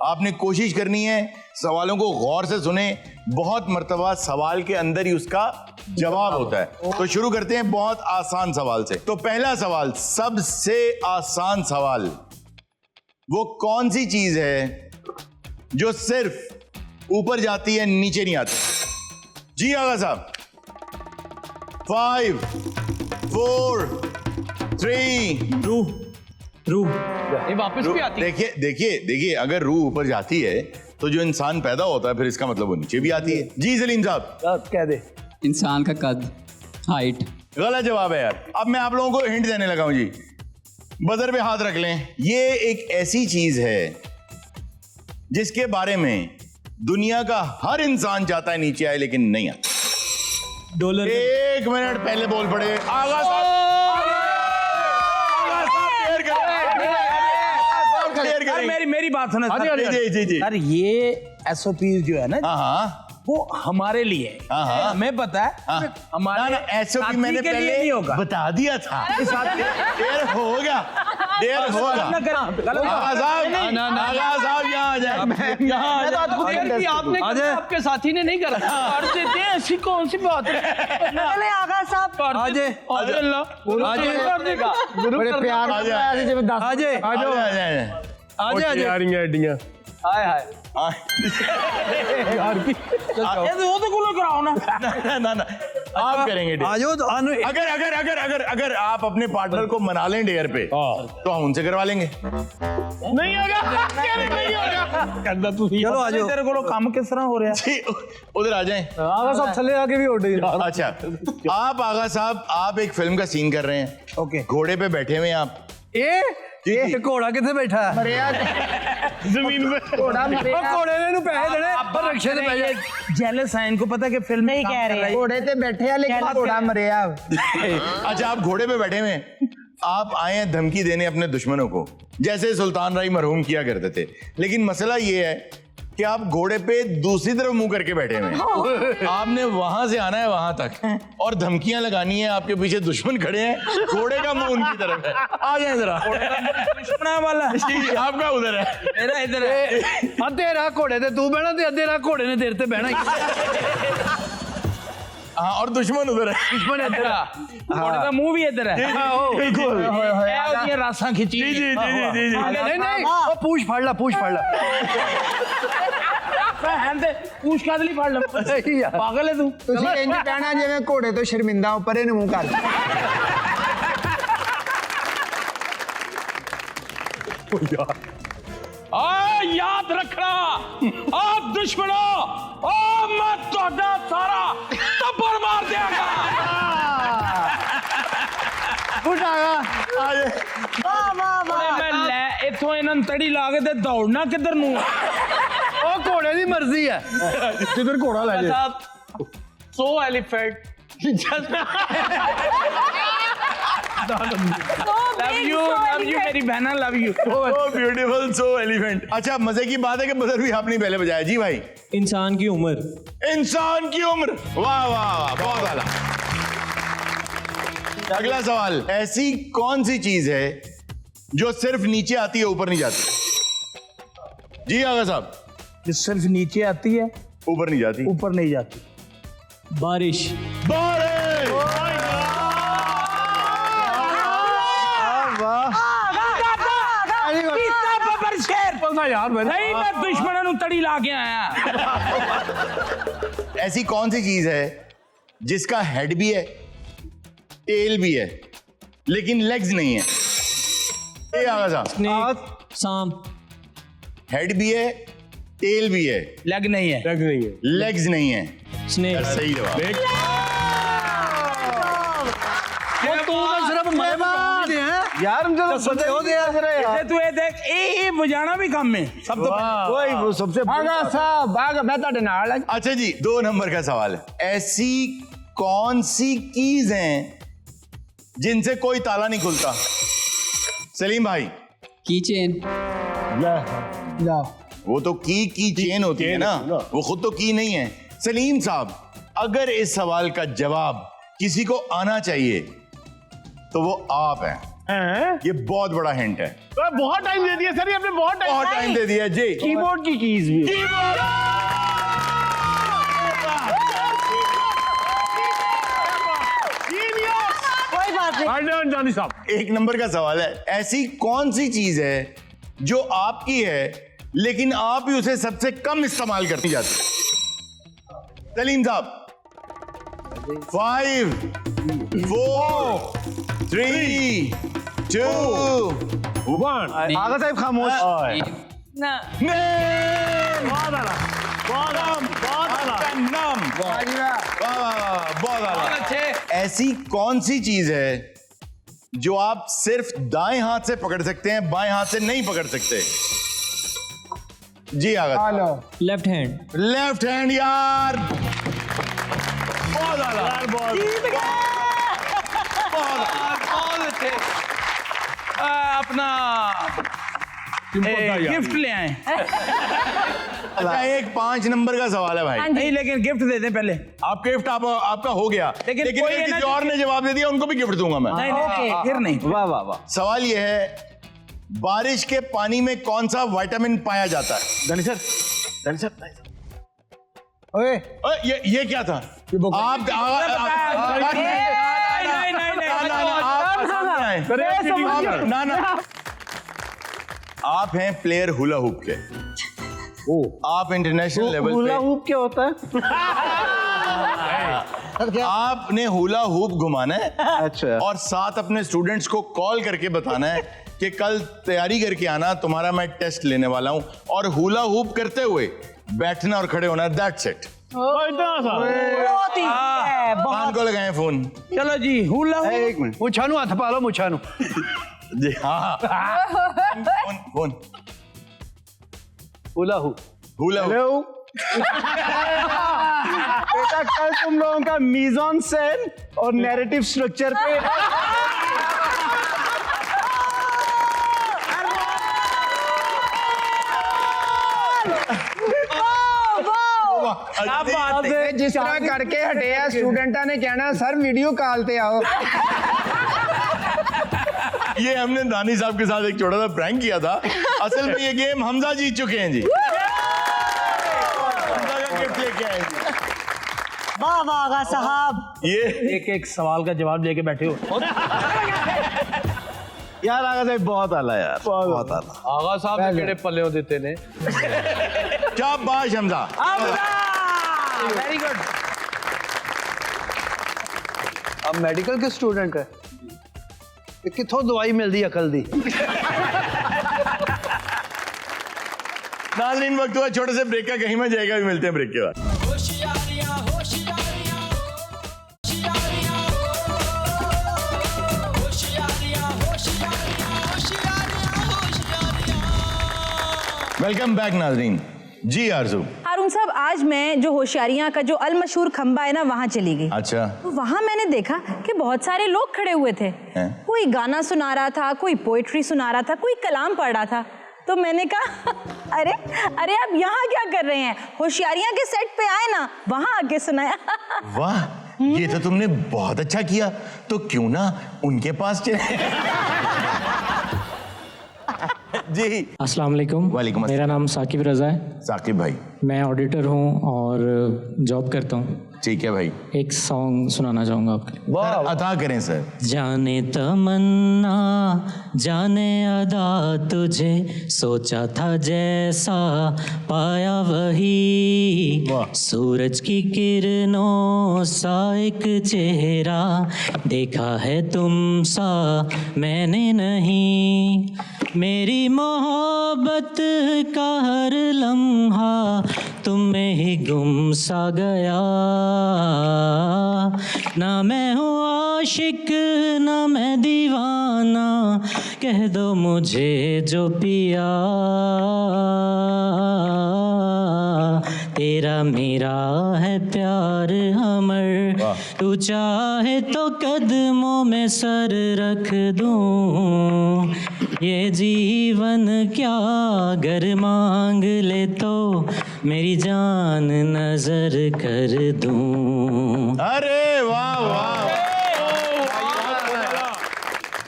आपने कोशिश करनी है, सवालों को गौर से सुने। बहुत मर्तबा सवाल के अंदर ही उसका जवाब होता है। तो शुरू करते हैं बहुत आसान सवाल से। तो पहला सवाल, सबसे आसान सवाल, वो कौन सी चीज है जो सिर्फ ऊपर जाती है, नीचे नहीं आती? जी आगा साहब। 5 4 3 रूह ये वापस भी आती है। देखिए अगर रूह ऊपर जाती है तो जो इंसान पैदा होता है फिर इसका मतलब वो नीचे भी आती है। जी सलीम साहब। कह दे। इंसान का कद, हाइट। गलत जवाब है यार। अब मैं आप लोगों को हिंट देने लगा हूं जी। बजर पे हाथ रख लें। ये एक ऐसी चीज है जिसके बारे में दुनिया का हर इंसान चाहता है नीचे आए, लेकिन नहीं आता। डॉलर। 1 मिनट पहले बोल पड़े। आगा साहब, मेरी बात सुनो जी। सर, ये SOPs जो है ना, हाँ वो हमारे लिए है। हाँ। हमें पता है। हमारे SOP साथी मैंने के लिए पहले नहीं होगा। बता दिया था। देर होगा। आगा साहब यहाँ आ जाए। आपके साथी ने नहीं करा। कर देते हैं, ऐसी कौन सी बात है? चले आगा साहब। बड़े प्यार से ऐसे जब दस आ यार एडियां हाय हाय यार की वो तो गुलो कराओ ना। ना आप करेंगे डेयर। अगर आप अपने पार्टनर को मना लें डेयर पे तो हम उनसे करवा लेंगे। नहीं होगा, नहीं होगा। चलो आ जाओ। तेरे को काम किस तरह हो रहा है? जी उधर आ जाएं। आगा साहब थले आके भी उड़ गए। अच्छा, आप आगा साहब, आप एक फिल्म का सीन कर रहे हैं। ओके। घोड़े पे बैठे हुए हैं आप। ये घोड़ा कितने बैठा है? जमीन में घोड़ा मरे। घोड़े ने पैसे देने पर रक्षे से पैसे। जेलस है, इनको पता है कि फिल्म नहीं कह रहे। घोड़े ते बैठे हैं लेकिन घोड़ा मरे। अच्छा, आप घोड़े पे बैठे हुए हैं, आप आए हैं धमकी देने अपने दुश्मनों को, जैसे सुल्तान राय मरहूम किया करते थे। लेकिन मसला ये है कि आप घोड़े पे दूसरी तरफ मुंह करके बैठे हुए हैं। आपने वहां से आना है वहां तक और धमकियां लगानी है। आपके पीछे दुश्मन खड़े हैं, घोड़े का मुंह उनकी तरफ है। आ जाए जरा। दुश्मना वाला आपका उधर है, मेरा इधर है। अद्धे राह घोड़े ते तू बहना ते अद्धे राह घोड़े ने तेरे ते बहना। हाँ, और दुश्मन उधर है। दुश्मन इधर है, घोड़े का मुंह भी इधर है। ये रास्ता खिंची। नहीं वो पूछ फाड़ ला, पूछ फाड़ ला। पूछ का दली फाड़ ला। पागल है तू। ਤੁਸੀਂ ਇੰਜ ਕਹਿਣਾ ਜਿਵੇਂ ਘੋੜੇ ਤੋਂ ਸ਼ਰਮਿੰਦਾ ਉੱਪਰ ਇਹਨੂੰ ਮੂੰਹ ਕਰ। याद रखना आप दुश्मनों, मैं ਤੁਹਾਡਾ सारा टब्बर मार देगा। मैं ले इथों इन्हन तड़ी ला के ते दौड़ना किधर नू? ओ घोड़े दी मर्जी है, जिधर घोड़ा ले जाए। So elephant. Love you, मेरी बहना, love you. So beautiful, so elegant. अच्छा, मजे की बात है कि बजर भी आपने पहले बजाया। जी भाई। इंसान की उम्र। इंसान की उम्र। वाह वाह वाह, बहुत आला। अगला सवाल, ऐसी कौन सी चीज है जो सिर्फ नीचे आती है, ऊपर नहीं जाती? जी आगा साहब। जो सिर्फ नीचे आती है, ऊपर नहीं जाती। ऊपर नहीं जाती। बारिश। यार नहीं, मैं दुश्मनों तड़ी ला के आया। ऐसी कौन सी चीज है जिसका हेड भी है, टेल भी है, लेकिन लेग्स नहीं है? ये आगा साहब। सांप। हेड भी है, टेल भी है, लेग नहीं है, लेग नहीं है, लेग्स नहीं है। स्नेक। सही जवाब। यार मुझे तो पता हो गया जरा यार। तू ये देख, ए बजाना भी काम में सब तो वही वो सबसे आगा साहब आगा मैं ਤੁਹਾਡੇ ਨਾਲ ਹਾਂ। अच्छा जी, 2 नंबर का सवाल है। ऐसी कौन सी कीज हैं जिनसे कोई ताला नहीं खुलता? सलीम भाई। की चेन। वो तो की चेन होती है ना, वो खुद तो की नहीं है। सलीम साहब, अगर इस सवाल का जवाब किसी को आना चाहिए तो वो आप हैं। ये बहुत बड़ा हिंट है। बहुत टाइम दे दिया सर, ये आपने बहुत टाइम दे दिया जी। कीबोर्ड की कीज भी। कोई बात नहीं। जानी साहब, 1 नंबर का सवाल है। ऐसी कौन सी चीज है जो आपकी है लेकिन आप ही उसे सबसे कम इस्तेमाल करती जाती? सलीम साहब। 5 4 3 2 1। आगा साहब खामोश। ना बहुत आला, बहुत आला। बहुत अच्छे। ऐसी कौन सी चीज है जो आप सिर्फ दाएं हाथ से पकड़ सकते हैं, बाएं हाथ से नहीं पकड़ सकते? जी Agha. Left hand. Left hand यार। बहुत आला यार, बहुत अच्छे। अपना गिफ्ट ले आए। अच्छा, एक 5 नंबर का सवाल है भाई। नहीं, लेकिन गिफ्ट दे दें पहले। आप गिफ्ट आपका हो गया, लेकिन कोई है ना किसी और ने जवाब दे दिया, उनको भी गिफ्ट दूंगा मैं। नहीं, फिर नहीं। वाह वाह वाह। सवाल ये है, बारिश के पानी में कौन सा विटामिन पाया जाता है? धनी सर। ओए ये क्या था? आप ना आप हैं प्लेयर हुला हुप के। आप इंटरनेशनल लेवल हुला पे हुप क्या होता है? आपने हुला हुप घुमाना है। अच्छा। और साथ अपने स्टूडेंट्स को कॉल करके बताना है कि कल तैयारी करके आना, तुम्हारा मैं टेस्ट लेने वाला हूं। और हुला हुप करते हुए बैठना और खड़े होना, दैट्स इट। बहुत ही है, कान को लगाएं फोन। चलो जी, हुला हुप। एक मिनट, ਮੁੱਛਾਂ ਨੂੰ ਹੱਥ ਪਾ ਲਓ ਮੁੱਛਾਂ ਨੂੰ। जी हाँ। Phone hula hoop. Hula hoop. Hello बेटा, कल तुम लोगों का मीज़ॉन सेन और नैरेटिव स्ट्रक्चर पे क्या बात है। ਜਿਸ ਤਰ੍ਹਾਂ ਕਰਕੇ ਹਟੇ ਆ ਸਟੂਡੈਂਟਾਂ ਨੇ ਕਹਿਣਾ ਸਰ ਵੀਡੀਓ ਕਾਲ ਤੇ ਆਓ। ये हमने दानी साहब के साथ एक छोटा सा प्रैंक किया था। असल में ये गेम हमजा जीत चुके हैं जी। हमजा का गिफ्ट लेके आए जी। वाह वाह आगा साहब। ये एक सवाल का जवाब लेके बैठे हो। यार आगा साहब बहुत आला यार, बहुत आला। आगा साहब ने केड़े पल्ले देते ने। शाबाश हमजा। Very good. अब मेडिकल के स्टूडेंट है, कितों दवाई मिलती अकल दी। नाज़रीन, वक्त हुआ छोटे से ब्रेक का, कहीं में जाएगा भी। मिलते हैं ब्रेक के बाद। वेलकम बैक नाज़रीन। जी आरज़ू। हारून साहब, आज मैं जो होशियारियां का जो अलमशहूर खंबा है ना, वहाँ चली गई। अच्छा। तो वहाँ मैंने देखा कि बहुत सारे लोग खड़े हुए थे। कोई गाना सुना रहा था, कोई पोएट्री सुना रहा था, कोई कलाम पढ़ रहा था। तो मैंने कहा अरे अरे आप यहाँ क्या कर रहे हैं? होशियारियां के सेट पे आए ना, वहाँ आके सुनाया। वाह, ये तो तुमने बहुत अच्छा किया। तो क्यों ना उनके पास चले। जी अस्सलाम वालेकुम। वालेकुम अस्सलाम। मेरा नाम साकिब रज़ा है। साकिब भाई। मैं ऑडिटर हूँ और जॉब करता हूँ। ठीक है भाई, एक सॉन्ग सुनाना चाहूँगा आपके लिए। सर, अता करें सर। जाने तमन्ना जाने अदा, तुझे सोचा था जैसा पाया वही, सूरज की किरणों सा एक चेहरा देखा है तुम सा मैंने नहीं, मेरी मोहब्बत का हर लम्हा तुम में ही गुम सा गया, ना मैं हूँ आशिक ना मैं दीवाना, कह दो मुझे जो पिया, तेरा मेरा है प्यार हमर, तू चाहे तो कदमों में सर रख दूं, ये जीवन क्या अगर मांग ले तो मेरी जान नजर कर दूं। अरे वाह वाह।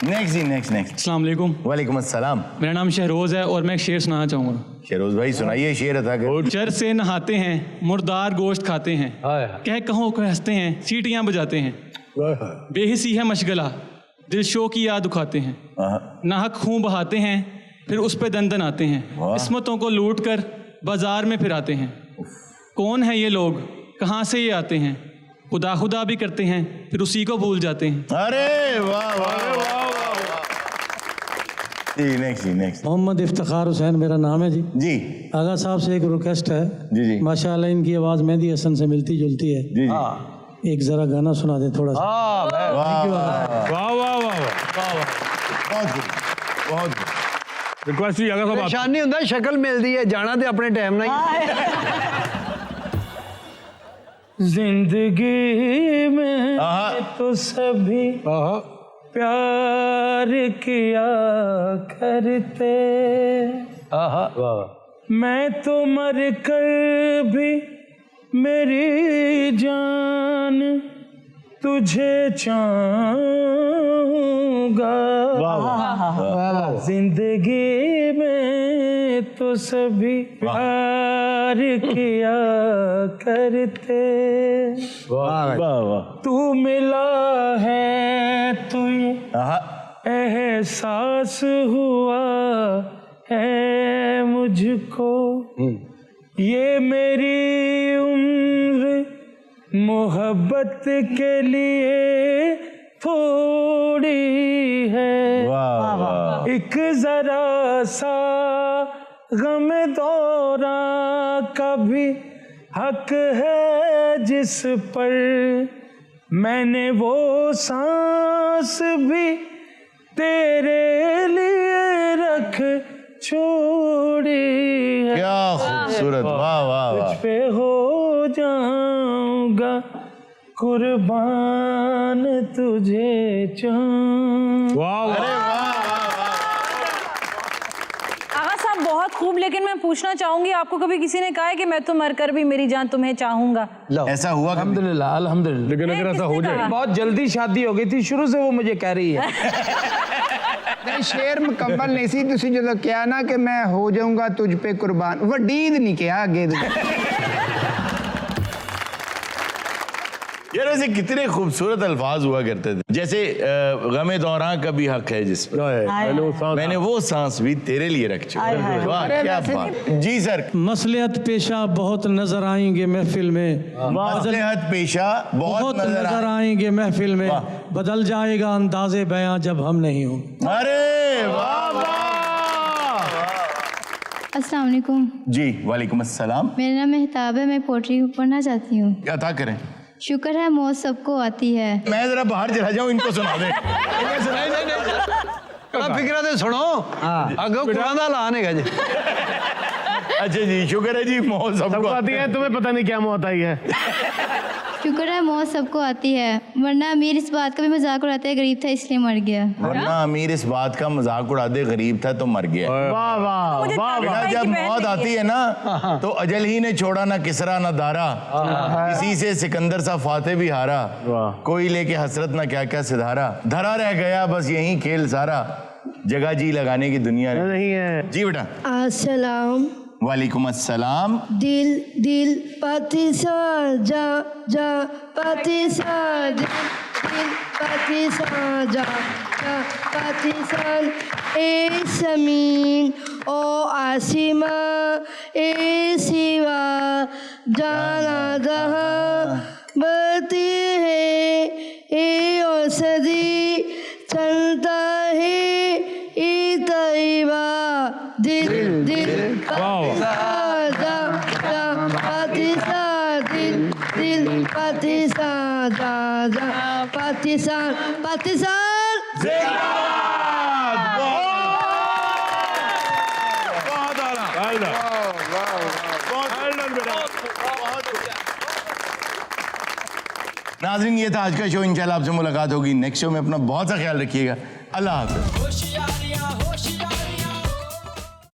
नेक्स्ट जी, नेक्स्ट। अस्सलाम वालेकुम। वालेकुम अस्सलाम। मेरा नाम शहरोज़ है और मैं एक शेर सुनाना चाहूँगा। शहरोज भाई सुनाइए शेर अता कर। चर से नहाते हैं, मुर्दार गोश्त खाते हैं, कह कहो को हंसते हैं, सीटियाँ बजाते हैं, बेहिसी है मशगला, दिल शो की याद उखाते हैं, नाहक खून बहाते हैं, फिर उस पे दंदन आते हैं, किस्मतों को लूट कर बाजार में फिर आते हैं, कौन है ये लोग कहाँ से ये आते हैं, खुदा खुदा भी करते हैं फिर उसी को भूल जाते हैं। अरे वाह वाह। जी नेक्स्ट। मोहम्मद इफ्तिखार हुसैन मेरा नाम है जी। आगा साहब से एक रिक्वेस्ट है जी। माशाल्लाह इनकी आवाज़ मेहदी हसन से मिलती जुलती है जी। एक जरा गाना सुना दे थोड़ा सा। वाह वाह वाह, बहुत रिक्वेस्ट ही अगर सब परेशानी ਹੁੰਦਾ शक्ल मिलती है जाना ते अपने टाइम ना जिंदगी में तो सभी प्यार किया करते, मैं तो मर कर भी मेरी जान तुझे चाहूंगा, जिंदगी में तो सभी प्यार किया करते, तू मिला है तू एहसास हुआ है मुझको, ये मेरी उम्र मोहब्बत के लिए थोड़ी है, एक जरा सा गम दौरा का भी हक है जिस पर मैंने वो सांस भी तेरे लिए रख छोड़ी है। क्या खूबसूरत, वाह वाह। तुझ पे हो जाऊंगा कुर्बान तुझे चाहूं। आगा साहब बहुत खूब, लेकिन मैं पूछना चाहूंगी आपको कभी किसी ने कहा है कि मैं तो मरकर भी मेरी जान तुम्हें चाहूंगा? ऐसा हुआ? अल्हम्दुलिल्लाह अल्हम्दुलिल्लाह। लेकिन अगर ऐसा हो जाए, बहुत जल्दी शादी हो गई थी, शुरू से वो मुझे कह रही है नहीं शेर मुकम्मल नहीं सी, तुसी जो क्या ना कि मैं हो जाऊंगा तुझ पे कुर्बान, वडीद नहीं किया आगे यार ऐसे कितने खूबसूरत अल्फाज हुआ करते थे, जैसे गमे दौरान का भी हक है जिस मैंने वो सांस भी तेरे लिए रख चुका। वाह क्या बात। जी सर। मसलियत पेशा बहुत नजर आएंगे महफिल में, मसलिहत पेशा बहुत नजर आएंगे महफिल में, बदल जाएगा अंदाजे बयां जब हम नहीं हो। अरे वाह वाह। अस्सलाम वालेकुम। जी वालेकुम अस्सलाम। मेरा नाम मेहताब है, मैं पोट्री पढ़ना चाहती हूँ। अता करें। शुक्र है मौत सबको आती है। मैं जरा बाहर चला जाऊं, इनको सुना दे। फिक्र दे सुनो अगो कुरान दा ऐलान है जी। अच्छा जी शुक्र है जी मौत सबको आती है, तुम्हें पता नहीं क्या मौत आई है। शुक्र है मौत सबको आती है, वरना अमीर इस बात का भी मजाक उड़ाते हैं गरीब था इसलिए मर गया। वरना अमीर इस बात का मजाक उड़ाते गरीब था तो मर गया। वाह वाह वाह। जब मौत आती है ना तो अजल ही ने छोड़ा ना किसरा ना दारा, इसी से सिकंदर सा फाते भी हारा, कोई लेके हसरत ना क्या क्या सिधारा, धरा रह गया बस यही खेल सारा, जगह जी लगाने की दुनिया नहीं है। जी बेटा। अस्सलाम वालेकुम अस्सलाम। दिल दिल पाती सा जा जा पाती सा दिल पाती सा जा जा पाती सा ए ज़मीन ओ आसमा ए सिवा जाना जहाँ बढ़ती है ए औषधि चलता है ए तैयबा दिल दिल पाकिस्तान पाकिस्तान नाज़रीन, ये था आज का शो। इंशाल्लाह आपसे मुलाकात होगी नेक्स्ट शो में। अपना बहुत सा ख्याल रखिएगा। अल्लाह हाफ़िज़।